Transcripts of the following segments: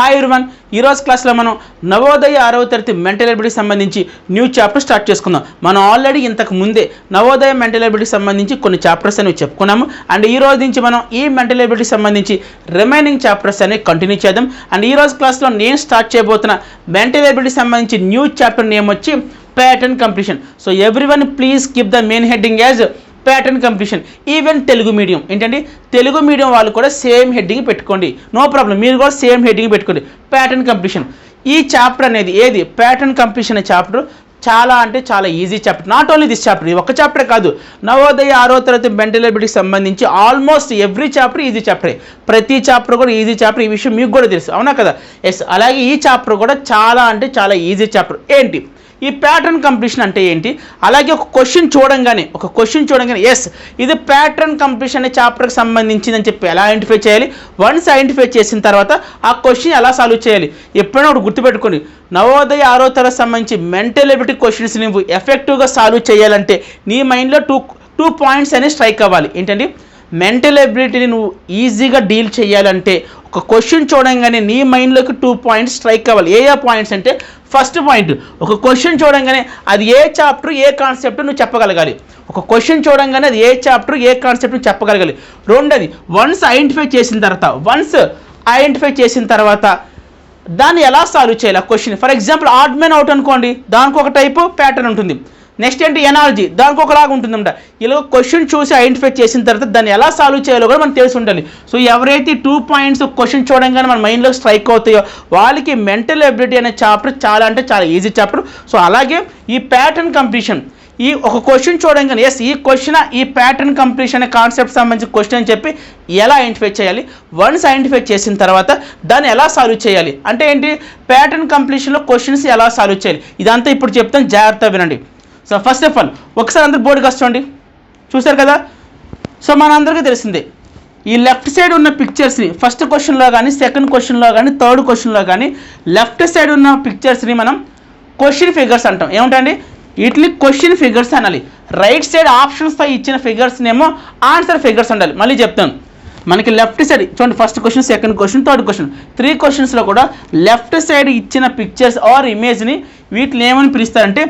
Hi everyone, ఈరోజు క్లాస్లో మనం నవోదయ 6వ తరగతి మెంటల్ ఎబిలిటీకి సంబంధించి న్యూ చాప్టర్ స్టార్ట్ చేసుకుందాం. మనం ఆల్రెడీ ఇంతకు ముందే నవోదయ మెంటల్ ఎబిలిటీకి సంబంధించి కొన్ని చాప్టర్స్ అనేవి చెప్పుకున్నాము. అండ్ ఈ రోజు నుంచి మనం ఈ మెంటల్ ఎబిలిటీకి సంబంధించి రిమైనింగ్ చాప్టర్స్ అనేవి కంటిన్యూ చేద్దాం. అండ్ ఈ రోజు క్లాస్లో నేను స్టార్ట్ చేయబోతున్న మెంటల్ ఎబిలిటీకి సంబంధించి న్యూ చాప్టర్ నేమ్ వచ్చి pattern completion. So everyone please keep the main heading as pattern completion. Even Telugu medium ఏంటండి, తెలుగు మీడియం వాళ్ళు కూడా సేమ్ హెడ్డింగ్ పెట్టుకోండి, నో ప్రాబ్లం. మీరు కూడా సేమ్ హెడ్డింగ్ పెట్టుకోండి, ప్యాటర్న్ కంప్లీషన్. ఈ చాప్టర్ అనేది ఏది, ప్యాటర్న్ కంప్లీషన్ అనే చాప్టర్ చాలా అంటే చాలా easy chapter. Not only this chapter, ఇది ఒక చాప్టర్ కాదు, నవోదయ 6వ తరగతి మెంటల్ ఎబిలిటీకి సంబంధించి ఆల్మోస్ట్ ఎవ్రీ చాప్టర్ ఈజీ చాప్టరే. ప్రతి చాప్టర్ కూడా ఈజీ చాప్టర్, ఈ విషయం మీకు కూడా తెలుసు, అవునా కదా? ఎస్, అలాగే ఈ చాప్టర్ కూడా చాలా అంటే చాలా ఈజీ చాప్టర్. ఏంటి ఈ ప్యాటర్న్ కంప్లీషన్ అంటే ఏంటి, అలాగే ఒక క్వశ్చన్ చూడంగానే ఎస్ ఇది ప్యాటర్న్ కంప్లీషన్ అనే చాప్టర్కి సంబంధించిందని చెప్పి ఎలా ఐడెంటిఫై చేయాలి, వన్స్ ఐడెంటిఫై చేసిన తర్వాత ఆ క్వశ్చన్ ఎలా సాల్వ్ చేయాలి. ఎప్పుడైనా ఒకటి గుర్తుపెట్టుకోండి, నవోదయ 6వ తరగతి సంబంధించి మెంటల్ ఎబిలిటీ క్వశ్చన్స్ నువ్వు ఎఫెక్టివ్గా సాల్వ్ చేయాలంటే నీ మైండ్లో టూ పాయింట్స్ అనేవి స్ట్రైక్ అవ్వాలి. ఏంటండి, మెంటల్ ఎబిలిటీని నువ్వు ఈజీగా డీల్ చేయాలంటే ఒక క్వశ్చన్ చూడంగానే నీ మైండ్లోకి 2 పాయింట్స్ స్ట్రైక్ అవ్వాలి. ఏ పాయింట్స్ అంటే, ఫస్ట్ పాయింట్, ఒక క్వశ్చన్ చూడంగానే అది ఏ చాప్టర్ ఏ కాన్సెప్ట్ నువ్వు చెప్పగలగాలి. ఒక క్వశ్చన్ చూడంగానే అది ఏ చాప్టర్ ఏ కాన్సెప్ట్ నువ్వు చెప్పగలగాలి. రెండోది, వన్స్ ఐడెంటిఫై చేసిన తర్వాత దాన్ని ఎలా సాల్వ్ చేయాలి ఆ question. For example odd man out అనుకోండి, దానికి ఒక టైపు ప్యాటర్న్ ఉంటుంది. నెక్స్ట్ ఏంటి, ఎనాలజీ, దానికి ఒకలాగా ఉంటుందంట. ఇలా క్వశ్చన్ చూసి ఐడెంటిఫై చేసిన తర్వాత దాన్ని ఎలా సాల్వ్ చేయాలో కూడా మనకు తెలిసి ఉండాలి. సో ఎవరైతే 2 పాయింట్స్ క్వశ్చన్ చూడంగానే మన మైండ్లో స్ట్రైక్ అవుతాయో వాళ్ళకి మెంటల్ ఎబిలిటీ అనే చాప్టర్ చాలా అంటే చాలా ఈజీ చాప్టర్. సో అలాగే ఈ ప్యాటర్న్ కంప్లీషన్, ఈ ఒక క్వశ్చన్ చూడంగానే ఎస్ ఈ క్వశ్చన్ ఈ ప్యాటర్న్ కంప్లీషన్ అనే కాన్సెప్ట్ సంబంధించిన క్వశ్చన్ అని చెప్పి ఎలా ఐడెంటిఫై చేయాలి, వన్స్ ఐడెంటిఫై చేసిన తర్వాత దాన్ని ఎలా సాల్వ్ చేయాలి. అంటే ఏంటి, ప్యాటర్న్ కంప్లీషన్లో క్వశ్చన్స్ ఎలా సాల్వ్ చేయాలి, ఇదంతా ఇప్పుడు చెప్తాను, జాగ్రత్తగా వినండి. సో ఫస్ట్ ఆఫ్ ఆల్ ఒకసారి అందరూ బోర్డుకి వస్తుంది, చూసారు కదా? సో మనందరికీ తెలిసిందే, ఈ లెఫ్ట్ సైడ్ ఉన్న పిక్చర్స్ని ఫస్ట్ క్వశ్చన్లో కానీ సెకండ్ క్వశ్చన్లో కానీ థర్డ్ క్వశ్చన్లో కానీ లెఫ్ట్ సైడ్ ఉన్న పిక్చర్స్ని మనం క్వశ్చన్ ఫిగర్స్ అంటాం. ఏమిటండి, వీటిని క్వశ్చన్ ఫిగర్స్ అనాలి. రైట్ సైడ్ ఆప్షన్స్తో ఇచ్చిన ఫిగర్స్నేమో ఆన్సర్ ఫిగర్స్ ఉండాలి. మళ్ళీ చెప్తాను, మనకి లెఫ్ట్ సైడ్ చూడండి, first question second question third question 3 క్వశ్చన్స్లో కూడా లెఫ్ట్ సైడ్ ఇచ్చిన పిక్చర్స్ ఆర్ ఇమేజ్ని వీటిని ఏమని పిలుస్తారంటే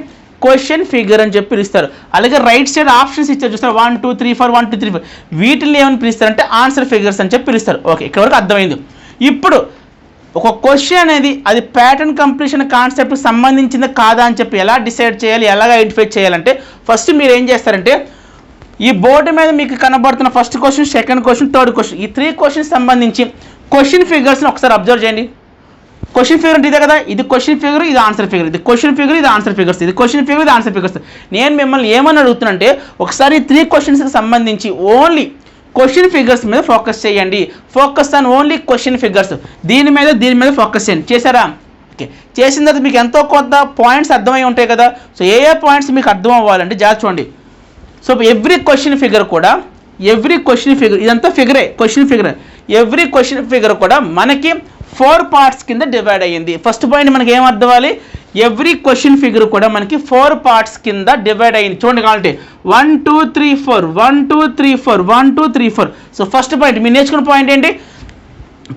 క్వశ్చన్ ఫిగర్ అని చెప్పి పిలుస్తారు. అలాగే రైట్ సైడ్ ఆప్షన్స్ ఇచ్చారు చూస్తారు, 1 2 3 4 1 2 3 4 వీటిని ఏమని పిలుస్తారంటే ఆన్సర్ ఫిగర్స్ అని చెప్పి పిలుస్తారు. ఓకే, ఇక్కడ వరకు అర్థమైంది. ఇప్పుడు ఒక క్వశ్చన్ అనేది అది ప్యాటర్న్ కంప్లీషన్ కాన్సెప్ట్కి సంబంధించింది కాదా అని చెప్పి ఎలా డిసైడ్ చేయాలి, ఎలా ఐడెంటిఫై చేయాలంటే ఫస్ట్ మీరు ఏం చేస్తారంటే ఈ బోర్డు మీద మీకు కనబడుతున్న first question second question third question ఈ 3 క్వశ్చన్స్ సంబంధించి క్వశ్చన్ ఫిగర్స్ని ఒకసారి అబ్జర్వ్ చేయండి. క్వశ్చన్ ఫిగర్ అంటే ఇదే కదా, ఇది క్వశ్చన్ ఫిగర్, ఇది ఆన్సర్ ఫిగర్, ఇది క్వశ్చన్ ఫిగర్, ఇది ఆన్సర్ ఫిగర్స్, ఇది క్వశ్చన్ ఫిగర్, ఇది ఆన్సర్ ఫిగర్స్. నేను మిమ్మల్ని ఏమని అడుగుతున్నానంటే ఒకసారి 3 క్వశ్చన్స్కి సంబంధించి ఓన్లీ క్వశ్చన్ ఫిగర్స్ మీద ఫోకస్ చేయండి. Focus on only question figures, దీని మీద ఫోకస్ చేయండి. చేశారా? ఓకే, చేసిన తర్వాత మీకు ఎంతో కొంత పాయింట్స్ అర్థమై ఉంటాయి కదా. సో ఏ పాయింట్స్ మీకు అర్థం అవ్వాలంటే జాగ్రత్త చూడండి. సో ఎవ్రీ క్వశ్చన్ ఫిగర్ ఇదంతా ఫిగరే, question figure. Every question figure కూడా మనకి 4 పార్ట్స్ కింద డివైడ్ అయ్యింది. ఫస్ట్ పాయింట్ మనకి ఏం అర్థం అవ్వాలి, ఎవ్రీ క్వశ్చన్ ఫిగర్ కూడా మనకి 4 పార్ట్స్ కింద డివైడ్ అయ్యింది. చూడండి కావాలంటే 1 2 3 4 1 2 3 4 1 2 3 4. సో ఫస్ట్ పాయింట్ మీరు నేర్చుకున్న పాయింట్ ఏంటి,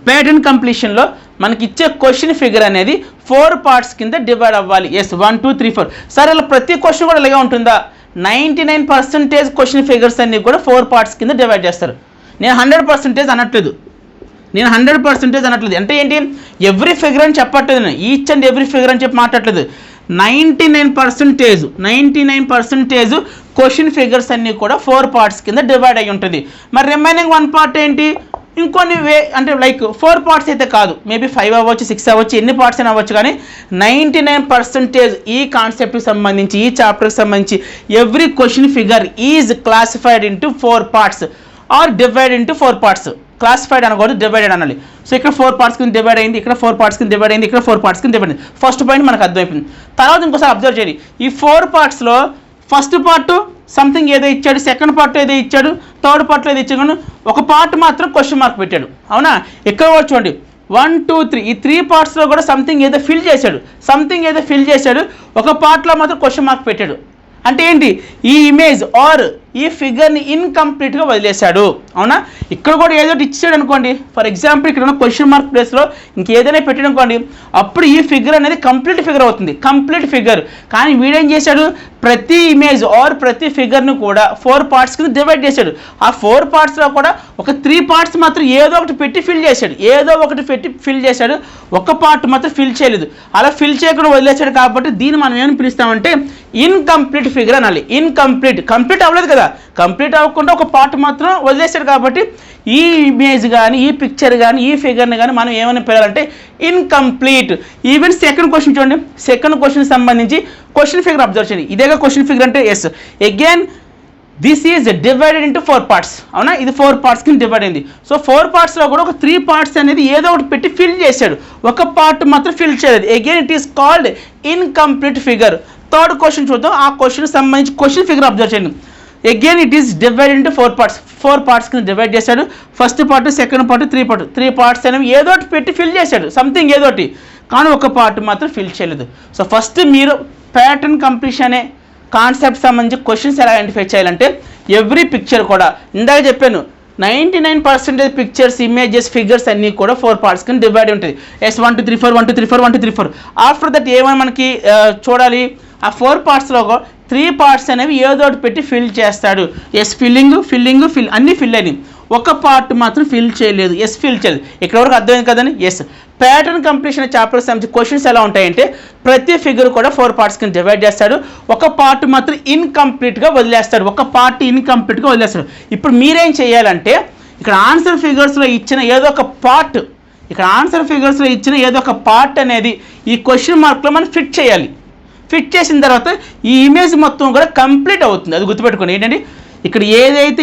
ప్యాటర్న్ కంప్లీషన్లో మనకి ఇచ్చే క్వశ్చన్ ఫిగర్ అనేది 4 పార్ట్స్ కింద డివైడ్ అవ్వాలి. ఎస్ 1 2 3 4. సరే, ఇలా ప్రతి క్వశ్చన్ కూడా ఇలాగే ఉంటుందా? 99% క్వశ్చన్ ఫిగర్స్ అన్ని కూడా 4 పార్ట్స్ కింద డివైడ్ చేస్తారు. నేను 100% అనట్లేదు, అంటే ఏంటి, ఎవ్రీ ఫిగర్ అని చెప్పట్లేదు, నేను ఈచ్ అండ్ ఎవ్రీ ఫిగర్ అని చెప్పి మాట్లాడలేదు. 99% క్వశ్చన్ ఫిగర్స్ అన్నీ కూడా 4 పార్ట్స్ కింద డివైడ్ అయ్యి ఉంటుంది. మరి రిమైనింగ్ 1 పార్ట్ ఏంటి, ఇంకొన్ని అంటే లైక్ 4 పార్ట్స్ అయితే కాదు, మేబీ 5 అవ్వచ్చు 6 అవ్వచ్చు, ఎన్ని పార్ట్స్ అయినా అవ్వచ్చు. కానీ 99% ఈ కాన్సెప్ట్కి సంబంధించి ఈ చాప్టర్కి సంబంధించి every question figure is classified into 4 parts or divide into 4 parts. Classified అనకూడదు, డివైడెడ్ అనాలి. సో ఇక్కడ 4 పార్ట్స్ కింద డివైడ్ అయింది, ఇక్కడ 4 పార్ట్స్ కింద డివైడ్ అయింది, ఇక్కడ 4 పార్ట్స్ కింద డివైడ్ అయింది. ఫస్ట్ పాయింట్ మనకు అర్థమైపోయింది. తర్వాత ఇంకోసారి అబ్జర్వ్ చేయండి, ఈ 4 పార్ట్స్లో ఫస్ట్ పార్ట్ సంథింగ్ ఏదో ఇచ్చాడు, సెకండ్ పార్ట్ ఏదో ఇచ్చాడు, థర్డ్ పార్ట్లో ఏదో ఇచ్చాడు, ఒక పార్ట్ మాత్రం క్వశ్చన్ మార్క్ పెట్టాడు. అవునా? ఇక్కడ కూడా చూడండి 1 2 3 ఈ 3 పార్ట్స్లో కూడా సంథింగ్ ఏదో ఫిల్ చేశాడు, ఒక పార్ట్లో మాత్రం క్వశ్చన్ మార్క్ పెట్టాడు. అంటే ఏంటి, ఈ ఇమేజ్ ఆర్ ఈ ఫిగర్ని ఇన్కంప్లీట్గా వదిలేశాడు. అవునా, ఇక్కడ కూడా ఏదో ఇచ్చాడు అనుకోండి, ఫర్ ఎగ్జాంపుల్ ఇక్కడ ఉన్న క్వశ్చన్ మార్క్ ప్లేస్లో ఇంకేదైనా పెట్టాడు అనుకోండి, అప్పుడు ఈ ఫిగర్ అనేది కంప్లీట్ ఫిగర్ అవుతుంది, కంప్లీట్ ఫిగర్. కానీ వీడేం చేశాడు, ప్రతి ఇమేజ్ ఆర్ ప్రతి ఫిగర్ను కూడా 4 పార్ట్స్ కింద డివైడ్ చేశాడు. ఆ 4 పార్ట్స్లో కూడా ఒక 3 పార్ట్స్ మాత్రం ఏదో ఒకటి పెట్టి ఫిల్ చేశాడు, ఒక పార్ట్ మాత్రం ఫిల్ చేయలేదు. అలా ఫిల్ చేయకుండా వదిలేశాడు కాబట్టి దీన్ని మనం ఏమని పిలుస్తామంటే ఇన్కంప్లీట్ ఫిగర్ అనాలి. కంప్లీట్ అవ్వలేదు కదా, కంప్లీట్ అవ్వకుండా ఒక పార్ట్ మాత్రం వదిలేశాడు కాబట్టి ఈ ఇమేజ్ కానీ ఈ పిక్చర్ కానీ ఈ ఫిగర్ని కానీ మనం ఏమని పిలవాలంటే ఇన్కంప్లీట్. ఈవెన్ సెకండ్ క్వశ్చన్ చూడండి, సెకండ్ క్వశ్చన్ సంబంధించి క్వశ్చన్ ఫిగర్ అబ్జర్వ్ చేయండి. ఇదేగా క్వశ్చన్ ఫిగర్ అంటే yes. Again this is divided into 4 parts. అవునా, ఇది 4 పార్ట్స్ కింద డివైడ్ అయింది. సో 4 పార్ట్స్లో కూడా ఒక 3 పార్ట్స్ అనేది ఏదో ఒకటి పెట్టి ఫిల్ చేశాడు, ఒక పార్ట్ మాత్రం ఫిల్ చేయలేదు. Again it is called incomplete figure. Third question చూద్దాం, ఆ క్వశ్చన్ సంబంధించి క్వశ్చన్ ఫిగర్ అబ్జర్వ్ చేయండి. Again it is divided into 4 parts. 4 parts కింద డివైడ్ చేశాడు. First part, second part, 3 parts అనేవి ఏదో ఒకటి పెట్టి ఫిల్ చేశాడు, సంథింగ్ ఏదో ఒకటి, కానీ ఒక పార్ట్ మాత్రం ఫిల్ చేయలేదు. సో ఫస్ట్ మీరు ప్యాటర్న్ కంప్లీషన్ అనే కాన్సెప్ట్ సంబంధించి క్వశ్చన్స్ ఎలా ఐడెంటిఫై చేయాలంటే ఎవ్రీ పిక్చర్ కూడా ఇందాక చెప్పాను 99% పిక్చర్స్, ఇమేజెస్, ఫిగర్స్ అన్నీ కూడా 4 పార్ట్స్ కింద డివైడ్ ఉంటుంది. ఎస్ 1 2 3 4 1 2 3 4 1 2 3 4. ఆఫ్టర్ దట్ ఏమైనా మనకి చూడాలి, ఆ 4 పార్ట్స్లో 3 పార్ట్స్ అనేవి ఏదో ఒకటి పెట్టి ఫిల్ చేస్తాడు. ఎస్ ఫిల్ అన్నీ ఫిల్ అయినాయి, ఒక పార్ట్ మాత్రం ఫిల్ చేయలేదు. ఎస్ ఫిల్ చేయలేదు. ఇక్కడ వరకు అర్థమైంది కదండి. ఎస్ ప్యాటర్న్ కంప్లీషన్ చాప్టర్ సంబంధించి క్వశ్చన్స్ ఎలా ఉంటాయంటే ప్రతి ఫిగర్ కూడా 4 పార్ట్స్ కింద డివైడ్ చేస్తాడు, ఒక పార్ట్ మాత్రం ఇన్కంప్లీట్గా వదిలేస్తాడు. ఇప్పుడు మీరేం చేయాలంటే ఇక్కడ ఆన్సర్ ఫిగర్స్లో ఇచ్చిన ఏదో ఒక పార్ట్ అనేది ఈ క్వశ్చన్ మార్క్లో మనం ఫిట్ చేయాలి. ఫిట్ చేసిన తర్వాత ఈ ఇమేజ్ మొత్తం కూడా కంప్లీట్ అవుతుంది. అది గుర్తుపెట్టుకోండి. ఏంటంటే ఇక్కడ ఏదైతే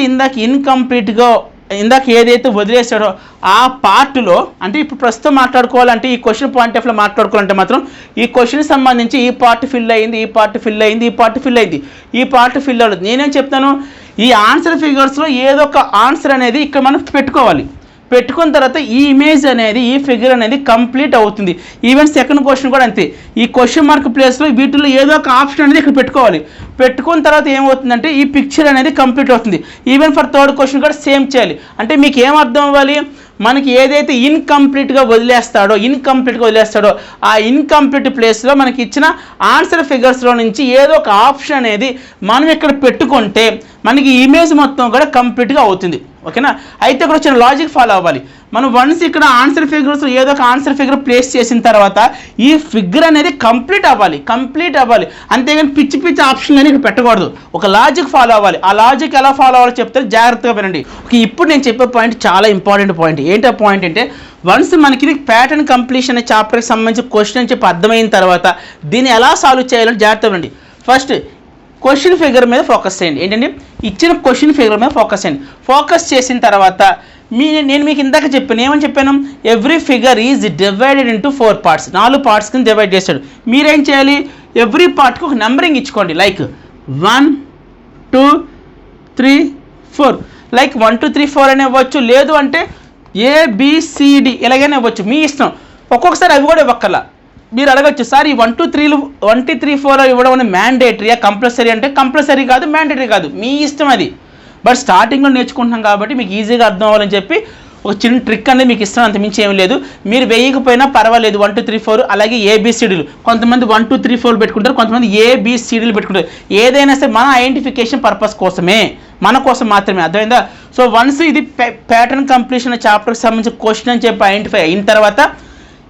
ఇందాక ఏదైతే వదిలేసాడో ఆ పార్ట్లో, అంటే ఇప్పుడు ప్రస్తుతం మాట్లాడుకోవాలంటే ఈ క్వశ్చన్ పాయింట్ ఆఫ్లో మాట్లాడుకోవాలంటే మాత్రం ఈ క్వశ్చన్ సంబంధించి ఈ పార్ట్ ఫిల్ అయింది, ఈ పార్ట్ ఫిల్ అవ్వలేదు. నేనేం చెప్తాను, ఈ ఆన్సర్ ఫిగర్స్లో ఏదో ఒక ఆన్సర్ అనేది ఇక్కడ మనం పెట్టుకున్న తర్వాత ఈ ఇమేజ్ అనేది, ఈ ఫిగర్ అనేది కంప్లీట్ అవుతుంది. ఈవెన్ సెకండ్ క్వశ్చన్ కూడా అంతే. ఈ క్వశ్చన్ మార్క్ ప్లేస్లో వీటిలో ఏదో ఒక ఆప్షన్ అనేది ఇక్కడ పెట్టుకున్న తర్వాత ఏమవుతుందంటే ఈ పిక్చర్ అనేది కంప్లీట్ అవుతుంది. ఈవెన్ ఫర్ థర్డ్ క్వశ్చన్ కూడా సేమ్ చేయాలి. అంటే మీకు ఏం అర్థం అవ్వాలి, మనకి ఏదైతే ఇన్కంప్లీట్గా వదిలేస్తాడో ఆ ఇన్కంప్లీట్ ప్లేస్లో మనకి ఇచ్చిన ఆన్సర్ ఫిగర్స్లో నుంచి ఏదో ఒక ఆప్షన్ అనేది మనం ఇక్కడ పెట్టుకుంటే మనకి ఇమేజ్ మొత్తం కూడా కంప్లీట్గా అవుతుంది. ఓకేనా, అయితే ఇక్కడ వచ్చిన లాజిక్ ఫాలో అవ్వాలి. మనం వన్స్ ఇక్కడ ఆన్సర్ ఫిగర్స్ ఏదో ఒక ఆన్సర్ ఫిగర్ ప్లేస్ చేసిన తర్వాత ఈ ఫిగర్ అనేది కంప్లీట్ అవ్వాలి. అంతేగాని పిచ్చి ఆప్షన్ అని ఇక్కడ పెట్టకూడదు. ఒక లాజిక్ ఫాలో అవ్వాలి. ఆ లాజిక్ ఎలా ఫాలో అవ్వాలో చెప్తే జాగ్రత్తగా వినండి. ఓకే, ఇప్పుడు నేను చెప్పే పాయింట్ చాలా ఇంపార్టెంట్ పాయింట్. ఏంటి ఆ పాయింట్ అంటే వన్స్ మనకి ప్యాటర్న్ కంప్లీషన్ అనే చాప్టర్కి సంబంధించి క్వశ్చన్ అని చెప్పి అర్థమైన తర్వాత దీన్ని ఎలా సాల్వ్ చేయాలని జాగ్రత్తగా వినండి. ఫస్ట్ క్వశ్చన్ ఫిగర్ మీద ఫోకస్ చేయండి. ఏంటంటే ఇచ్చిన క్వశ్చన్ ఫిగర్ మీద ఫోకస్ చేసిన తర్వాత నేను మీకు ఇందాక ఏమని చెప్పాను, every figure is divided into 4 parts. 4 parts కింద డివైడ్ చేస్తాడు. మీరేం చేయాలి, ఎవ్రీ పార్ట్కి ఒక నెంబరింగ్ ఇచ్చుకోండి. లైక్ 1 2 3 4. లైక్ 1 2 3 4 అని ఇవ్వచ్చు, లేదు అంటే ABCD ఎలాగైనా ఇవ్వచ్చు, మీ ఇష్టం. ఒక్కొక్కసారి అవి కూడా ఇవ్వక్కర్లా. మీరు అడగచ్చు, సార్ ఈ 1 2 3 4 ఇవ్వడం అనేది మ్యాండేటరీయా కంపల్సరీ అంటే కంపల్సరీ కాదు, మ్యాండేటరీ కాదు, మీ ఇష్టం అది. బట్ స్టార్టింగ్లో నేర్చుకుంటున్నాం కాబట్టి మీకు ఈజీగా అర్థం అవ్వాలని చెప్పి ఒక చిన్న ట్రిక్ అనేది మీకు ఇష్టం, అంత మించి ఏం లేదు. మీరు వేయకపోయినా పర్వాలేదు. 1 2 3 4 అలాగే ABCDలు, కొంతమంది 1 2 3 4 పెట్టుకుంటారు, కొంతమంది ABCDలు పెట్టుకుంటారు. ఏదైనా సరే మన ఐడెంటిఫికేషన్ పర్పస్ కోసమే, మన కోసం మాత్రమే. అర్థమైందా? సో వన్స్ ఇది ప్యాటర్న్ కంప్లీషన్ చాప్టర్కి సంబంధించిన క్వశ్చన్ అని చెప్పి ఐడెంటిఫై అయిన తర్వాత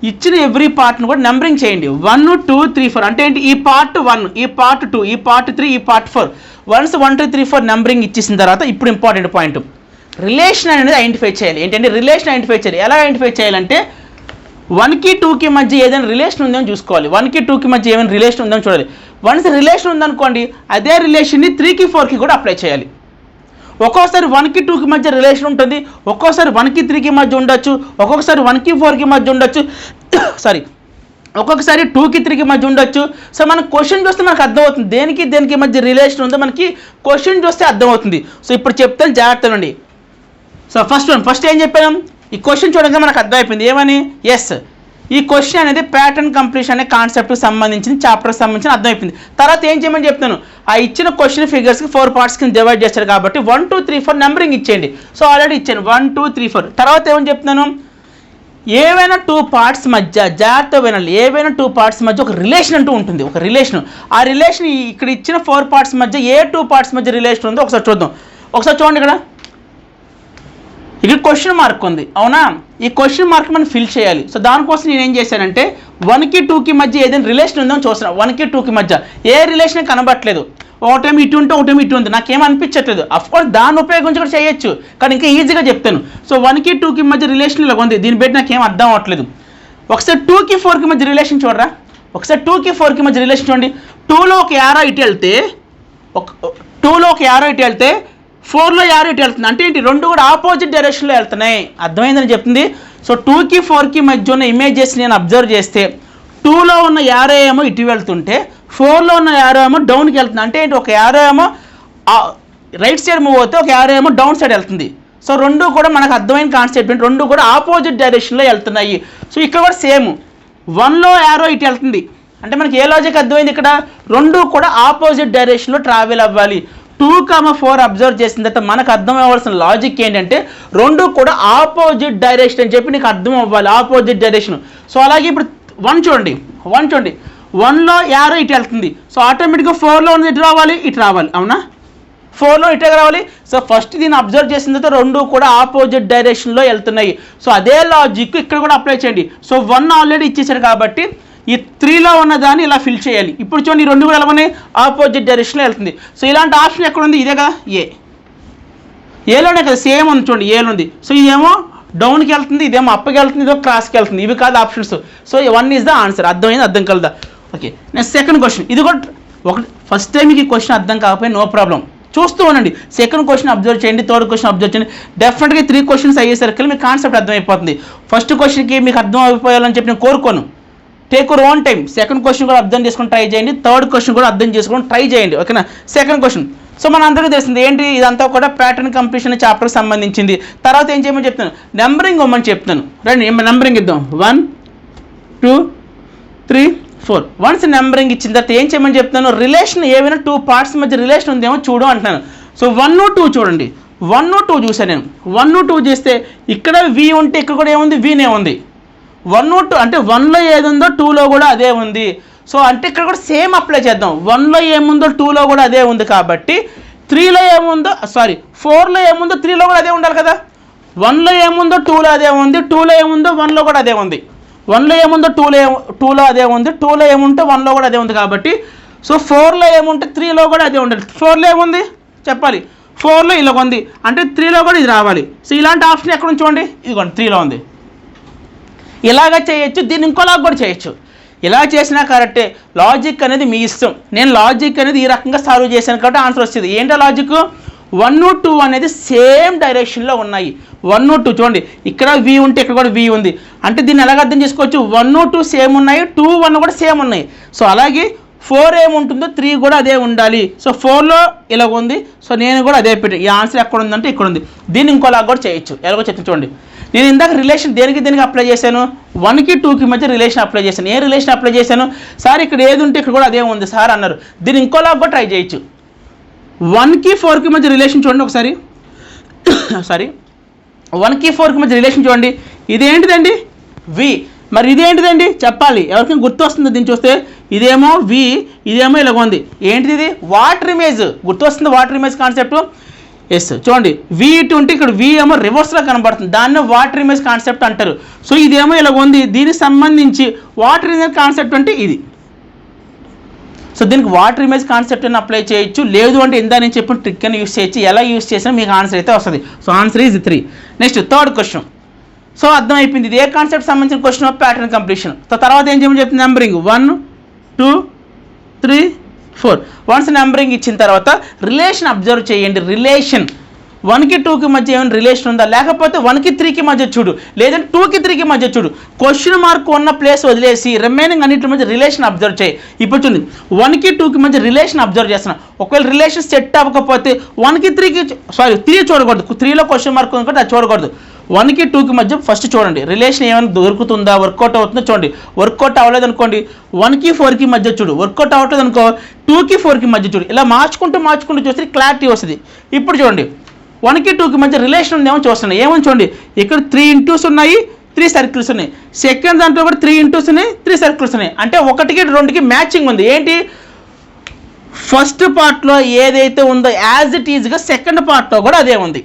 ఇచ్చిన ఎవ్రీ పార్ట్ను కూడా నెంబరింగ్ చేయండి. 1 2 3 4 అంటే ఏంటి, ఈ పార్ట్ 1, ఈ పార్ట్ 2, ఈ పార్ట్ 3, ఈ పార్ట్ 4. వన్స్ 1 2 3 4 నెంబరింగ్ ఇచ్చేసిన తర్వాత ఇప్పుడు ఇంపార్టెంట్ పాయింట్, రిలేషన్ అనేది ఐడెంటిఫై చేయాలి. ఏంటంటే రిలేషన్ ఐడెంటిఫై చేయాలి. ఎలా ఐడెంటిఫై చేయాలంటే 1కి 2కి మధ్య ఏదైనా రిలేషన్ ఉందని చూసుకోవాలి. 1కి 2కి మధ్య ఏమైనా రిలేషన్ ఉందని చూడాలి. వన్స్ రిలేషన్ ఉందనుకోండి, అదే రిలేషన్ని 3కి 4కి కూడా అప్లై చేయాలి. ఒక్కోసారి 1కి 2కి మధ్య రిలేషన్ ఉంటుంది, ఒక్కోసారి 1కి 3కి మధ్య ఉండొచ్చు, ఒక్కొక్కసారి 1కి 4కి మధ్య ఉండొచ్చు, ఒక్కొక్కసారి 2కి 3కి మధ్య ఉండొచ్చు. సో మనం క్వశ్చన్ చూస్తే మనకు అర్థమవుతుంది దేనికి మధ్య రిలేషన్ ఉందో మనకి క్వశ్చన్ చూస్తే అర్థమవుతుంది. సో ఇప్పుడు చెప్తాను జాగ్రత్తగా అండి. సో ఫస్ట్ ఏం చెప్పాను, ఈ క్వశ్చన్ చూడగా మనకు అర్థమైపోయింది. ఏమని, ఎస్ ఈ క్వశ్చన్ అనేది ప్యాటర్న్ కంప్లీషన్ అనే కాన్సెప్ట్కి సంబంధించిన చాప్టర్కి సంబంధించిన అర్థమైపోయింది. తర్వాత ఏం చేయమని చెప్తాను, ఆ ఇచ్చిన క్వశ్చన్ ఫిగర్స్కి 4 పార్ట్స్ కింద డివైడ్ చేస్తారు కాబట్టి 1 2 3 4 నెంబరింగ్ ఇచ్చేయండి. సో ఆల్రెడీ ఇచ్చాను 1 2 3 4. తర్వాత ఏమని చెప్తున్నాను, ఏవైనా 2 పార్ట్స్ మధ్య జాగ్రత్త వినాలి, ఏవైనా 2 పార్ట్స్ మధ్య ఒక రిలేషన్ అంటూ ఉంటుంది, ఒక రిలేషన్. ఆ రిలేషన్ ఇక్కడ ఇచ్చిన 4 పార్ట్స్ మధ్య ఏ 2 పార్ట్స్ మధ్య రిలేషన్ ఉందో ఒకసారి చూద్దాం. ఒకసారి చూడండి, ఇక్కడ క్వశ్చన్ మార్క్ ఉంది అవునా, ఈ క్వశ్చన్ మార్క్ మనం ఫిల్ చేయాలి. సో దానికోసం నేను ఏం చేశానంటే 1కి 2కి మధ్య ఏదైనా రిలేషన్ ఉందో చూస్తున్నాను. 1కి 2కి మధ్య ఏ రిలేషన్ కనబట్టలేదు, ఒకటేమో ఇటు ఉంటే ఒకటేమో ఇటు ఉంది, నాకేం అనిపించట్లేదు. అఫ్కోర్స్ దాన్ని ఉపయోగించి కూడా చేయొచ్చు, కానీ ఇంకా ఈజీగా చెప్తాను. సో 1కి 2కి మధ్య రిలేషన్ ఇలా ఉంది, దీన్ని బట్టి నాకేం అర్థం అవ్వట్లేదు. ఒకసారి 2కి 4కి మధ్య రిలేషన్ చూడరా, ఒకసారి 2కి 4కి మధ్య రిలేషన్ చూడండి. 2లో ఒక యారో ఇటు వెళ్తే 4లో యారో ఇటు వెళ్తుంది, అంటే ఏంటి, రెండు కూడా ఆపోజిట్ డైరెక్షన్లో వెళ్తున్నాయి. అర్థమైందని చెప్తుంది. సో 2కి 4కి మధ్య ఉన్న ఇమేజెస్ నేను అబ్జర్వ్ చేస్తే 2లో ఉన్న యారో ఏమో ఇటు వెళ్తుంటే 4లో ఉన్న యారో ఏమో డౌన్కి వెళ్తుంది. అంటే ఏంటి, ఒక యారో ఏమో రైట్ సైడ్ మూవ్ అవుతే ఒక యారో ఏమో డౌన్ సైడ్ వెళ్తుంది. సో రెండు కూడా మనకు అర్థమైన కాన్సెప్ట్ ఏంటి, రెండు కూడా ఆపోజిట్ డైరెక్షన్లో వెళ్తున్నాయి. సో ఇక్కడ కూడా సేమ్ 1లో యారో ఇటు వెళ్తుంది, అంటే మనకి ఏ లాజిక్ అర్థమైంది, ఇక్కడ రెండు కూడా ఆపోజిట్ డైరెక్షన్లో ట్రావెల్ అవ్వాలి. 2,4 అబ్జర్వ్ చేసిన తర్వాత మనకు అర్థం అవ్వాల్సిన లాజిక్ ఏంటంటే రెండు కూడా ఆపోజిట్ డైరెక్షన్ అని చెప్పి నీకు అర్థం అవ్వాలి, ఆపోజిట్ డైరెక్షన్. సో అలాగే ఇప్పుడు 1 చూడండి, 1లో యారో ఇటు వెళ్తుంది. సో ఆటోమేటిక్గా 4లో ఉంది ఇటు రావాలి, ఇటు రావాలి అవునా, 4లో ఇటే రావాలి. సో ఫస్ట్ దీన్ని అబ్జర్వ్ చేసిన తర్వాత రెండు కూడా ఆపోజిట్ డైరెక్షన్లో వెళ్తున్నాయి. సో అదే లాజిక్ ఇక్కడ కూడా అప్లై చేయండి. సో 1 ఆల్రెడీ ఇచ్చేసాడు కాబట్టి ఈ 3లో ఉన్న దాన్ని ఇలా ఫిల్ చేయాలి. ఇప్పుడు చూడండి, ఈ రెండు కూడా ఎలా ఉన్నాయి, ఆపోజిట్ డైరెక్షన్లో వెళ్తుంది. సో ఇలాంటి ఆప్షన్ ఎక్కడ ఉంది, ఇదే కదా, ఏలోనే కదా, సేమ్ ఉంది చూడండి, ఏలో ఉంది. సో ఇదేమో డౌన్కి వెళ్తుంది, ఇదేమో అప్పకి వెళ్తుంది, ఇదేమో క్రాస్కి వెళ్తుంది. ఇవి కాదు options. So 1 is the answer. అర్థమైంది, అర్థం కలదా? Okay, next second question. ఇది కూడా ఫస్ట్ టైం మీకు ఈ క్వశ్చన్ అర్థం కాకపోతే నో ప్రాబ్లం, చూస్తూ ఉండండి. సెకండ్ క్వశ్చన్ అబ్జర్వ్ చేయండి, థర్డ్ క్వశ్చన్ అబ్జర్వ్ చేయండి. డెఫినెట్గా 3 క్వశ్చన్స్ అయ్యేసరికి మీకు కాన్సెప్ట్ అర్థమైపోతుంది. ఫస్ట్ క్వశ్చన్కి మీకు అర్థం అయిపోయాలని చెప్పి నేను కోరుకోను. Take your own time. Second question కూడా అర్థం చేసుకొని ట్రై చేయండి, థర్డ్ క్వశ్చన్ కూడా అర్థం చేసుకొని ట్రై చేయండి. ఓకేనా? Second question. సో మన అందరికీ తెలిసింది ఏంటి, ఇదంతా కూడా ప్యాటర్న్ కంప్లీషన్ చాప్టర్కి సంబంధించింది. తర్వాత ఏం చేయమని చెప్తాను, నెంబరింగ్ ఇవ్వమని చెప్తాను. రండి నెంబరింగ్ ఇద్దాం. 1 2 3 4. వన్స్ నెంబరింగ్ ఇచ్చిన తర్వాత ఏం చేయమని చెప్తాను, రిలేషన్ ఏమైనా 2 పార్ట్స్ మధ్య రిలేషన్ ఉందేమో చూడు అంటున్నాను. సో 1 2 చూడండి, 1 2 చూసాను నేను. 1 2 చేస్తే ఇక్కడ వి ఉంటే ఇక్కడ కూడా ఏముంది, వీనే ఉంది. 1 2 అంటే 1లో ఏది ఉందో 2లో కూడా అదే ఉంది. సో అంటే ఇక్కడ కూడా సేమ్ అప్లై చేద్దాం. 1లో ఏముందో 2లో కూడా అదే ఉంది కాబట్టి 3లో ఏముందో 4లో ఏముందో 3లో కూడా అదే ఉండాలి కదా. 1లో ఏముందో 2లో అదే ఉంది, 2లో ఏముందో 1లో కూడా అదే ఉంది. 1లో ఏముందో 2లో అదే ఉంది, 2లో ఏముంటే 1లో కూడా అదే ఉంది కాబట్టి సో 4లో ఏముంటే 3లో కూడా అదే ఉండాలి. 4లో ఏముంది చెప్పాలి, 4లో ఇలా ఉంది అంటే 3లో కూడా ఇది రావాలి. సో ఇలాంటి ఆప్షన్ ఎక్కడ ఉంది చూడండి, ఇదిగోండి 3లో ఉంది. ఇలాగ చేయొచ్చు, దీన్ని ఇంకోలాగా కూడా చేయొచ్చు. ఇలా చేసినా కరెక్టే. లాజిక్ అనేది మీ ఇష్టం. నేను లాజిక్ అనేది ఈ రకంగా సాల్వ్ చేశాను కాబట్టి ఆన్సర్ వస్తుంది. ఏంటో లాజిక్, 1 2 అనేది సేమ్ డైరెక్షన్లో ఉన్నాయి. 1 2 చూడండి, ఇక్కడ వి ఉంటే ఇక్కడ కూడా వి ఉంది. అంటే దీన్ని ఎలాగ అర్థం చేసుకోవచ్చు, 1 2 సేమ్ ఉన్నాయి, 2 1 కూడా సేమ్ ఉన్నాయి. సో అలాగే 4 ఏముంటుందో 3 కూడా అదే ఉండాలి. సో 4లో ఇలా ఉంది, సో నేను కూడా అదే పెట్టి ఈ ఆన్సర్ ఎక్కడ ఉందంటే ఇక్కడ ఉంది. దీన్ని ఇంకోలాగా కూడా చేయొచ్చు. ఎలాగో చెప్తాను చూడండి. నేను ఇందాక రిలేషన్ దేనికి అప్లై చేశాను, 1కి 2కి మధ్య రిలేషన్ అప్లై చేశాను. ఏ రిలేషన్ అప్లై చేశాను సార్, ఇక్కడ ఏది ఉంటే ఇక్కడ కూడా అదే ఉంది సార్ అన్నారు. దీన్ని ఇంకోలాగా కూడా ట్రై చేయొచ్చు. 1కి 4కి మధ్య రిలేషన్ చూడండి ఒకసారి. 1కి 4కి మధ్య రిలేషన్ చూడండి. ఇదేంటిదండి, వి. మరి ఇదేంటిదండి చెప్పాలి, ఎవరికైనా గుర్తు వస్తుంది దీన్ని చూస్తే. ఇదేమో వి, ఇదేమో ఇలాగ ఉంది. ఏంటిది ఇది, వాటర్ ఇమేజ్. గుర్తు వస్తుంది వాటర్ ఇమేజ్ కాన్సెప్ట్. ఎస్ చూడండి, వి ఇటు ఉంటే ఇక్కడ వి ఏమో రివర్స్లో కనబడుతుంది, దాన్ని వాటర్ ఇమేజ్ కాన్సెప్ట్ అంటారు. సో ఇదేమో ఇలా ఉంది, దీనికి సంబంధించి వాటర్ ఇమేజ్ కాన్సెప్ట్ అంటే ఇది. సో దీనికి వాటర్ ఇమేజ్ కాన్సెప్ట్ అని అప్లై చేయొచ్చు, లేదు అంటే ఇందా నేను చెప్పిన ట్రిక్ అని యూస్ చేయొచ్చు. ఎలా యూస్ చేసినా మీకు ఆన్సర్ అయితే వస్తుంది. So answer is 3. Next third question. So అర్థమైపోయింది, ఇది ఏ కాన్సెప్ట్ సంబంధించిన question of pattern completion. So తర్వాత ఏం చేయమని చెప్తుంది, నెంబరింగ్ 1 2 3 4. వన్స్ నెంబరింగ్ ఇచ్చిన తర్వాత రిలేషన్ అబ్జర్వ్ చేయండి. రిలేషన్ 1కి 2కి మధ్య ఏమైనా రిలేషన్ ఉందా, లేకపోతే 1కి 3కి మధ్య చూడు, లేదంటే 2కి 3కి మధ్య చూడు. క్వశ్చన్ మార్క్ ఉన్న ప్లేస్ వదిలేసి రిమైనింగ్ అన్నింటి మధ్య రిలేషన్ అబ్జర్వ్ చేయి. ఇప్పుడు చూడండి, 1కి 2కి మధ్య రిలేషన్ అబ్జర్వ్ చేస్తున్నా. ఒకవేళ రిలేషన్ సెట్ అవ్వకపోతే 3 చూడకూడదు. 3లో క్వశ్చన్ మార్క్ ఉంది కాబట్టి అది చూడకూడదు. 1కి 2కి మధ్య ఫస్ట్ చూడండి రిలేషన్ ఏమైనా దొరుకుతుందా, వర్కౌట్ అవుతుందో చూడండి. వర్కౌట్ అవ్వలేదు అనుకోండి 1కి 4కి మధ్య చూడు, వర్కౌట్ అవ్వట్లేదు అనుకో 2కి 4కి మధ్య చూడు. ఇలా మార్చుకుంటూ చూస్తే క్లారిటీ వస్తుంది. ఇప్పుడు చూడండి 1కి 2కి మధ్య రిలేషన్ ఉందేమో చూస్తున్నాయి. ఏమని చూడండి, ఇక్కడ 3 ఇంటూస్ ఉన్నాయి, 3 సర్కిల్స్ ఉన్నాయి. సెకండ్ దాంట్లో కూడా 3 ఇంటూస్ ఉన్నాయి, 3 సర్కిల్స్ ఉన్నాయి. అంటే 1కి 2కి మ్యాచింగ్ ఉంది. ఏంటి, ఫస్ట్ పార్ట్లో ఏదైతే ఉందో యాజ్ ఇట్ ఈజ్గా సెకండ్ పార్ట్లో కూడా అదే ఉంది.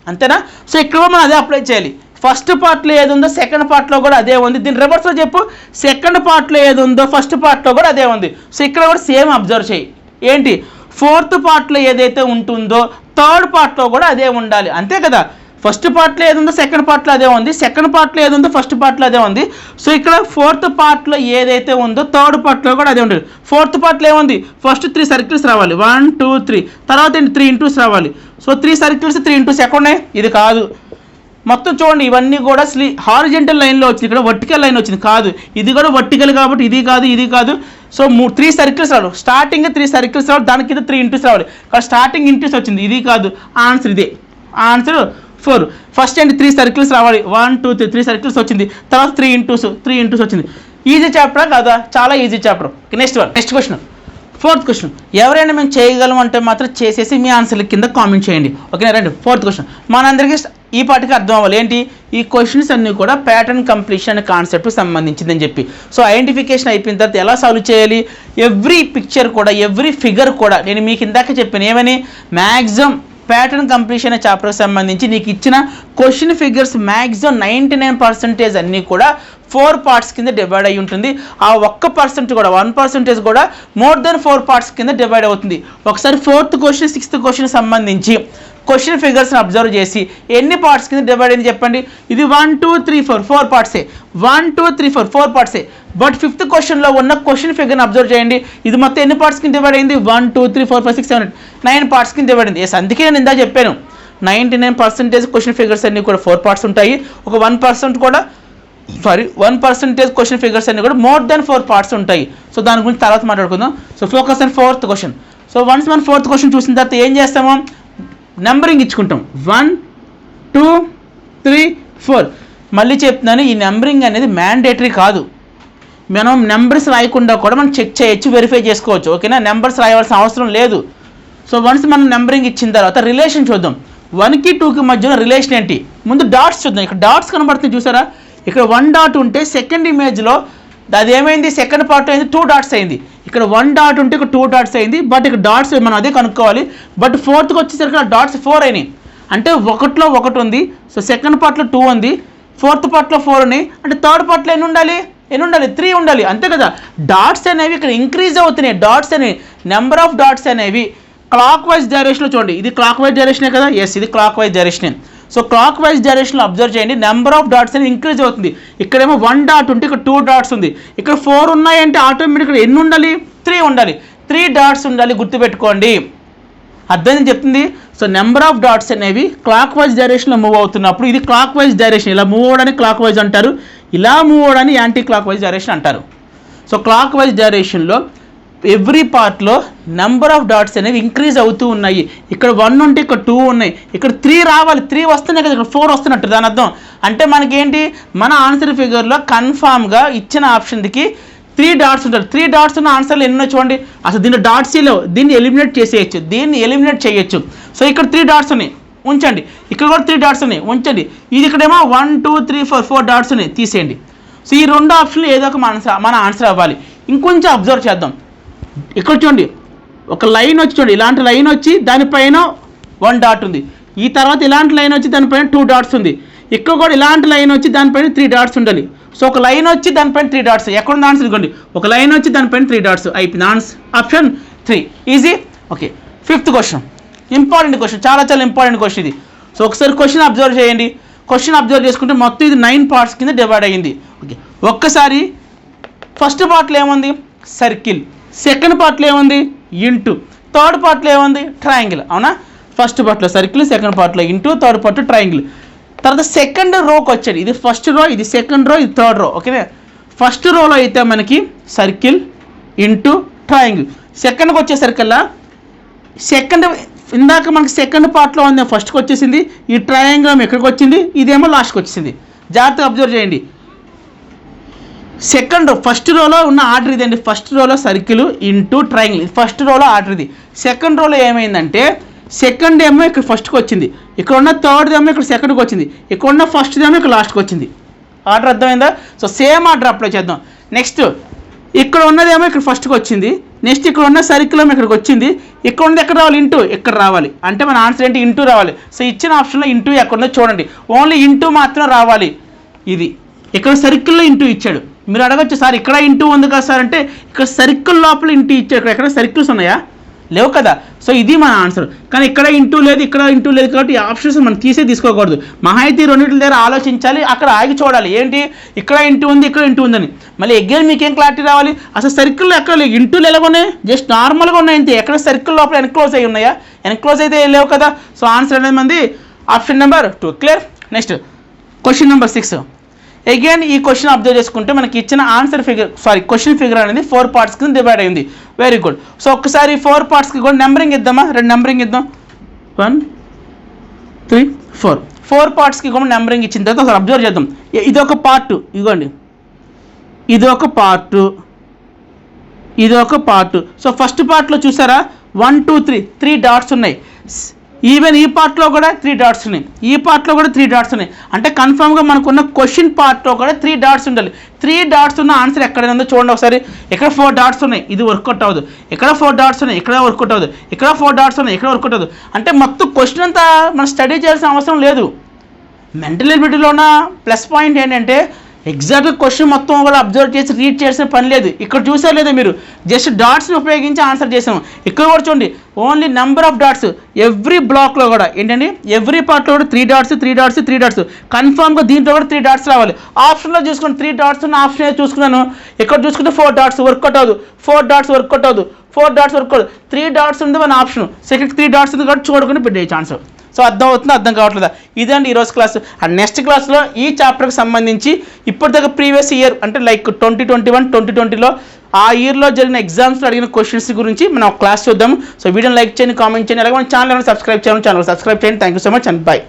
అంతేనా? సో ఇక్కడ మనం అదే అప్లై చేయాలి. ఫస్ట్ పార్ట్లో ఏది ఉందో సెకండ్ పార్ట్లో కూడా అదే ఉంది. దీని రివర్స్లో చెప్పు, సెకండ్ పార్ట్లో ఏది ఉందో ఫస్ట్ పార్ట్లో కూడా అదే ఉంది. సో ఇక్కడ కూడా సేమ్ అబ్జర్వ్ చేయి. ఏంటి, ఫోర్త్ పార్ట్లో ఏదైతే ఉంటుందో థర్డ్ పార్ట్లో కూడా అదే ఉండాలి. అంతే కదా, ఫస్ట్ పార్ట్లో ఏది ఉందో సెకండ్ పార్ట్లో అదే ఉంది, సెకండ్ పార్ట్లో ఏది ఉందో ఫస్ట్ పార్ట్లో అదే ఉంది. సో ఇక్కడ ఫోర్త్ పార్ట్లో ఏదైతే ఉందో థర్డ్ పార్ట్లో కూడా అదే ఉంటుంది. ఫోర్త్ పార్ట్లో ఏముంది, ఫస్ట్ 3 సర్కిల్స్ రావాలి, 1 2 3, తర్వాత 3 ఇంటూస్ రావాలి. సో 3 సర్కిల్స్ 3 ఇంటూస్ ఎక్కడ ఉన్నాయి, ఇది కాదు. మొత్తం చూడండి ఇవన్నీ కూడా హారిజెంటల్ లైన్లో వచ్చింది, ఇక్కడ వర్టికల్ లైన్ వచ్చింది కాదు. ఇది కూడా వర్టికల్ కాబట్టి ఇది కాదు, ఇది కాదు. సో 3 సర్కిల్స్ రావాలి, స్టార్టింగ్ 3 సర్కిల్స్ రావాలి, దాని కింద 3 ఇంటూస్ రావాలి. ఇక్కడ స్టార్టింగ్ ఇంటూస్ వచ్చింది, ఇది కాదు. ఆన్సర్ ఇదే, ఆన్సర్ 4. ఫస్ట్ ఏంటి 3 సర్కిల్స్ రావాలి, 1 2 3 సర్కిల్స్ వచ్చింది, తర్వాత 3 ఇంటూస్ వచ్చింది. ఈజీ చాప్టర్ కదా, చాలా easy chapter. Next question, 4th question. ఎవరైనా మేము చేయగలం అంటే మాత్రం చేసేసి మీ ఆన్సర్ల కింద కామెంట్ చేయండి. ఓకేనా, రండి 4th క్వశ్చన్. మనందరికీ ఈ పాటికి అర్థం అవ్వాలి ఏంటి, ఈ క్వశ్చన్స్ అన్నీ కూడా ప్యాటర్న్ కంప్లీషన్ కాన్సెప్ట్ సంబంధించిందని చెప్పి. సో ఐడెంటిఫికేషన్ అయిపోయిన తర్వాత ఎలా సాల్వ్ చేయాలి, ఎవ్రీ పిక్చర్ కూడా ఎవ్రీ ఫిగర్ కూడా నేను మీకు ఇందాక చెప్పాను ఏమని, మ్యాక్సిమం ప్యాటర్న్ కంప్లీషన్ అనే చాప్టర్కి సంబంధించి నీకు ఇచ్చిన క్వశ్చన్ ఫిగర్స్ మ్యాక్సిమం 99% అన్నీ కూడా 4 పార్ట్స్ కింద డివైడ్ అయి ఉంటుంది. ఆ 1% కూడా 1% కూడా మోర్ దెన్ 4 పార్ట్స్ కింద డివైడ్ అవుతుంది. ఒకసారి 4th క్వశ్చన్ 6th క్వశ్చన్ సంబంధించి క్వశ్చన్ ఫిగర్స్ని అబ్జర్వ్ చేసి ఎన్ని పార్ట్స్ కింద డివైడ్ అయింది చెప్పండి. ఇది 1 2 3 4 పార్ట్సే, 1 2 3 4 పార్ట్సే. బట్ 5th క్వశ్చన్లో ఉన్న క్వశ్చన్ ఫిగర్ని అబ్జర్వ్ చేయండి. ఇది మొత్తం ఎన్ని పార్ట్స్ కింద డివైడ్ అయింది, 1 2 3 4 5 6 7 9 పార్ట్స్ కింద డివైడ్ అయింది. ఎస్, అందుకే నేను ఇందా చెప్పాను 99% క్వశ్చన్ ఫిగర్స్ అన్నీ కూడా 4 పార్ట్స్ ఉంటాయి. ఒక 1% కూడా 1% క్వశ్చన్ ఫిగర్స్ అన్నీ కూడా మోర్ దెన్ 4 పార్ట్స్ ఉంటాయి. సో దాని గురించి తర్వాత మాట్లాడుకుందాం. So focus on 4th question. So once మనం 4th క్వశ్చన్ చూసిన తర్వాత ఏం చేస్తాము, నెంబరింగ్ ఇచ్చుకుంటాం 1 2 3 4. మళ్ళీ చెప్తున్నాను, ఈ నెంబరింగ్ అనేది మ్యాండేటరీ కాదు. మనం నెంబర్స్ రాయకుండా కూడా మనం చెక్ చేయొచ్చు, వెరిఫై చేసుకోవచ్చు. ఓకేనా, నెంబర్స్ రాయవలసిన అవసరం లేదు. సో వన్స్ మనం నెంబరింగ్ ఇచ్చిన తర్వాత రిలేషన్ చూద్దాం. 1కి 2కి మధ్యలో రిలేషన్ ఏంటి, ముందు డాట్స్ చూద్దాం. ఇక్కడ డాట్స్ కనబడుతుంది చూసారా, ఇక్కడ 1 డాట్ ఉంటే సెకండ్ ఇమేజ్లో అది ఏమైంది, సెకండ్ పార్ట్ అయింది 2 డాట్స్ అయింది. ఇక్కడ 1 డాట్ ఉంటే ఇక్కడ 2 డాట్స్ అయింది. బట్ ఇక్కడ డాట్స్ మనం అదే కనుక్కోవాలి. బట్ 4th వచ్చేసరికి ఆ డాట్స్ 4 అయినాయి. అంటే 1లో 1 ఉంది. సో సెకండ్ పార్ట్లో 2 ఉంది, 4th పార్ట్లో 4 ఉన్నాయి. అంటే థర్డ్ పార్ట్లో ఎన్ని ఉండాలి, 3 ఉండాలి. అంతే కదా, డాట్స్ అనేవి ఇక్కడ ఇంక్రీజ్ అవుతున్నాయి. డాట్స్ అనేవి నెంబర్ ఆఫ్ డాట్స్ అనేవి క్లాక్ వైజ్ డైరెక్షన్లో చూడండి. ఇది క్లాక్ వైజ్ డైరెక్షనే కదా, ఎస్ ఇది క్లాక్ వైజ్ డైరెక్షనే. సో క్లాక్ వైజ్ డైరెక్షన్లో అబ్జర్వ్ చేయండి, నెంబర్ ఆఫ్ డాట్స్ అనేది ఇంక్రీజ్ అవుతుంది. ఇక్కడేమో 1 డాట్ ఉంటే ఇక్కడ 2 డాట్స్ ఉంది. ఇక్కడ 4 ఉన్నాయంటే ఆటోమేటిక్గా ఎన్ని ఉండాలి, 3 ఉండాలి. 3 డాట్స్ ఉండాలి, గుర్తుపెట్టుకోండి. అర్థం చెప్తుంది. సో నెంబర్ ఆఫ్ డాట్స్ అనేవి క్లాక్ వైజ్ డైరెక్షన్లో మూవ్ అవుతున్నప్పుడు ఇది క్లాక్ వైజ్ డైరెక్షన్. ఇలా మూవ్ అవడానికి క్లాక్ వైజ్ అంటారు, ఇలా మూవ్ అవడానికి యాంటీ క్లాక్ వైజ్ డైరెక్షన్ అంటారు. సో క్లాక్ వైజ్ డైరెక్షన్లో ఎవ్రీ పార్ట్లో నెంబర్ ఆఫ్ డాట్స్ అనేవి ఇంక్రీజ్ అవుతూ ఉన్నాయి. ఇక్కడ 1 ఉంటే ఇక్కడ 2 ఉన్నాయి, ఇక్కడ 3 రావాలి, 3 వస్తున్నాయి కదా, ఇక్కడ 4 వస్తున్నట్టు. దాని అర్థం అంటే మనకేంటి, మన ఆన్సర్ ఫిగర్లో కన్ఫామ్గా ఇచ్చిన ఆప్షన్కి 3 డాట్స్ ఉంటారు. 3 డాట్స్ ఉన్న ఆన్సర్లు ఎన్నో చూడండి. అసలు దీంట్లో డాట్స్ లేవు, దీన్ని ఎలిమినేట్ చేసేయచ్చు, దీన్ని ఎలిమినేట్ చేయొచ్చు. సో ఇక్కడ 3 డాట్స్ ఉన్నాయి, ఉంచండి. ఇక్కడ కూడా 3 డాట్స్ ఉన్నాయి, ఉంచండి. ఇది ఇక్కడేమో 1 2 3 4 డాట్స్ ఉన్నాయి, తీసేయండి. సో ఈ 2 ఆప్షన్లు ఏదో ఒక మన ఆన్సర్ అవ్వాలి. ఇంకొంచెం అబ్జర్వ్ చేద్దాం. ఇక్కడ చూడండి, ఒక లైన్ వచ్చి చూడండి, ఇలాంటి లైన్ వచ్చి దానిపైన 1 డాట్ ఉంది. ఈ తర్వాత ఇలాంటి లైన్ వచ్చి దానిపైన 2 డాట్స్ ఉంది. ఇక్కడ కూడా ఇలాంటి లైన్ వచ్చి దానిపైన 3 డాట్స్ ఉండాలి. సో ఒక లైన్ వచ్చి దానిపైన 3 డాట్స్, ఎక్కడుంది ఆన్సర్ ఇదిగోండి, ఒక లైన్ వచ్చి దానిపైన 3 డాట్స్ అయిపోయింది. Answer option 3 easy. Okay, 5th question important question, చాలా చాలా ఇంపార్టెంట్ క్వశ్చన్ ఇది. సో ఒకసారి క్వశ్చన్ అబ్జర్వ్ చేయండి. క్వశ్చన్ అబ్జర్వ్ చేసుకుంటే మొత్తం ఇది 9 పార్ట్స్ కింద డివైడ్ అయ్యింది. ఓకే, ఒక్కసారి ఫస్ట్ పార్ట్లో ఏముంది, సర్కిల్. సెకండ్ పార్ట్లో ఏముంది, ఇంటూ. థర్డ్ పార్ట్లో ఏముంది, ట్రయాంగిల్. అవునా, ఫస్ట్ పార్ట్లో సర్కిల్, సెకండ్ పార్ట్లో ఇంటూ, థర్డ్ పార్ట్లో ట్రయాంగిల్. తర్వాత సెకండ్ రోకి వచ్చాడు, ఇది ఫస్ట్ రో, ఇది సెకండ్ రో, ఇది థర్డ్ రో. ఓకేనా, ఫస్ట్ రోలో అయితే మనకి సర్కిల్ ఇంటూ ట్రయాంగిల్. సెకండ్కి వచ్చేసరికల్లా సెకండ్ ఇందాక మనకి సెకండ్ పార్ట్లో ఉంది, ఫస్ట్కి వచ్చేసింది. ఈ ట్రయాంగిల్ ఎక్కడికి వచ్చింది, ఇదేమో లాస్ట్కి వచ్చేసింది. జాగ్రత్తగా అబ్జర్వ్ చేయండి. ఫస్ట్ రోలో ఉన్న ఆర్డర్ ఇదండి. ఫస్ట్ రోలో సర్కిల్ ఇంటూ ట్రయాంగిల్, ఫస్ట్ రోలో ఆర్డర్ ఇది. సెకండ్ రోలో ఏమైందంటే సెకండ్ ఏమో ఇక్కడ ఫస్ట్కి వచ్చింది, ఇక్కడ ఉన్న థర్డ్ ఏమో ఇక్కడ సెకండ్కి వచ్చింది, ఇక్కడ ఉన్న ఫస్ట్ ఏమో ఇక్కడ లాస్ట్కి వచ్చింది. ఆర్డర్ అర్థమైందా? సో సేమ్ ఆర్డర్ అప్లై చేద్దాం. నెక్స్ట్ ఇక్కడ ఉన్నదేమో ఇక్కడ ఫస్ట్కి వచ్చింది, నెక్స్ట్ ఇక్కడ ఉన్న సర్కిల్ ఏమో ఇక్కడికి వచ్చింది, ఇక్కడ ఉన్నది ఎక్కడ రావాలి, ఇంటూ ఇక్కడ రావాలి. అంటే మన ఆన్సర్ ఏంటి, ఇంటూ రావాలి. సో ఇచ్చిన ఆప్షన్లో ఇంటూ ఎక్కడ ఉందో చూడండి, ఓన్లీ ఇంటూ మాత్రం రావాలి. ఇది ఇక్కడ సర్కిల్లో ఇంటూ ఇచ్చాడు. మీరు అడగచ్చు, సార్ ఇక్కడ ఇంటూ ఉంది కదా సార్ అంటే, ఇక్కడ సర్కిల్ లోపల ఇంటూ ఇచ్చాడు. ఇక్కడ ఎక్కడ సర్కిల్స్ ఉన్నాయా, లేవు కదా. సో ఇది మన ఆన్సర్. కానీ ఇక్కడ ఇంటూ లేదు, ఇక్కడ ఇంటూ లేదు, కాబట్టి ఈ ఆప్షన్స్ మనం తీసుకోకూడదు. మహా అయితే రెండింటి దగ్గర ఆలోచించాలి, అక్కడ ఆగి చూడాలి. ఏంటి, ఇక్కడ ఇంటూ ఉంది, ఇక్కడ ఇంటూ ఉందని. మళ్ళీ అగైన్ మీకేం క్లారిటీ రావాలి, అసలు సర్కిల్లో ఎక్కడ లేవు, ఇంటూలు ఎలాగ ఉన్నాయి, జస్ట్ నార్మల్గా ఉన్నాయి అంతే. ఎక్కడ సర్కిల్ లోపల ఎన్క్లోజ్ అయ్యి ఉన్నాయా, ఎన్క్లోజ్ అయితే లేవు కదా. సో ఆన్సర్ అనేది మంది option number 2. Clear. Next question number 6. Again ఈ క్వశ్చన్ అబ్జర్వ్ చేసుకుంటే మనకి ఇచ్చిన క్వశ్చన్ ఫిగర్ అనేది 4 పార్ట్స్ కింద డివైడ్ అయింది. Very good. సో ఒక్కసారి 4 పార్ట్స్కి కూడా నెంబరింగ్ ఇద్దామా, 2 నెంబరింగ్ ఇద్దాం. 1 3 4 4 పార్ట్స్కి కూడా నెంబరింగ్ ఇచ్చిన తర్వాత ఒకసారి అబ్జర్వ్ చేద్దాం. ఇదొక పార్ట్, ఇదిగోండి, ఇదొక పార్ట్, ఇదొక పార్ట్. సో ఫస్ట్ పార్ట్లో చూసారా 1 2 3 డాట్స్ ఉన్నాయి. ఈవెన్ ఈ పార్ట్లో కూడా 3 డాట్స్ ఉన్నాయి, ఈ పార్ట్లో కూడా 3 డాట్స్ ఉన్నాయి. అంటే కన్ఫామ్గా మనకున్న క్వశ్చన్ పార్ట్లో కూడా 3 డాట్స్ ఉండాలి. 3 డాట్స్ ఉన్న ఆన్సర్ ఎక్కడ ఉందో చూడండి ఒకసారి. ఇక్కడ 4 డాట్స్ ఉన్నాయి, ఇది వర్కౌట్ అవ్వదు. ఇక్కడ 4 డాట్స్ ఉన్నాయి, ఇక్కడ వర్కౌట్ అవ్వదు. ఇక్కడ 4 డాట్స్ ఉన్నాయి, ఇక్కడ వర్కౌట్ అవ్వదు. అంటే మొత్తం క్వశ్చన్ అంతా మనం స్టడీ చేయాల్సిన అవసరం లేదు. మెంటల్ ఎబిలిటీలో ఉన్న ప్లస్ పాయింట్ ఏంటంటే ఎగ్జాక్ట్గా క్వశ్చన్ మొత్తం కూడా అబ్జర్వ్ చేసి రీడ్ చేసిన పని లేదు. ఇక్కడ చూసారు లేదా మీరు, జస్ట్ డాట్స్ని ఉపయోగించి ఆన్సర్ చేసాము. ఇక్కడ కూడా చూడండి, only number of dots every బ్లాక్లో కూడా ఏంటండి, ఎవ్రీ పార్ట్లో కూడా 3 డాట్స్ 3 డాట్స్ 3 డాట్స్. కన్ఫామ్గా దీంట్లో కూడా 3 డాట్స్ రావాలి. ఆప్షన్లో చూసుకుని 3 డాట్స్ ఉన్న ఆప్షన్ చూసుకున్నాను. ఇక్కడ చూసుకుంటే 4 డాట్స్ వర్కౌట్ అవ్వదు, 4 డాట్స్ వర్కౌట్ అవ్వదు, 4 డాట్స్ వర్కౌట్, 3 డాట్స్ ఉంది మన ఆప్షన్. సెకండ్ 3 డాట్స్ ఉంది కాబట్టి చూడకుండా పెట్టేయచ్చు ఆన్సర్. సో అర్థం అవుతుందో అర్థం కావట్లేదా, ఇదండి ఈరోజు క్లాస్. అండ్ నెక్స్ట్ క్లాస్లో ఈ చాప్టర్కి సంబంధించి ఇప్పటిదాకా ప్రీవియస్ ఇయర్ అంటే లైక్ 2021 2020లో ఆ ఇయర్లో జరిగిన ఎగ్జామ్స్లో అడిగిన క్వశ్చన్స్ గురించి మనం క్లాస్ చూద్దాము. సో వీడియోని లైక్ చేయండి, కామెంట్ చేయండి, అలాగే మన ఛానల్ సబ్స్క్రైబ్ చేయండి. Thank you so much and by.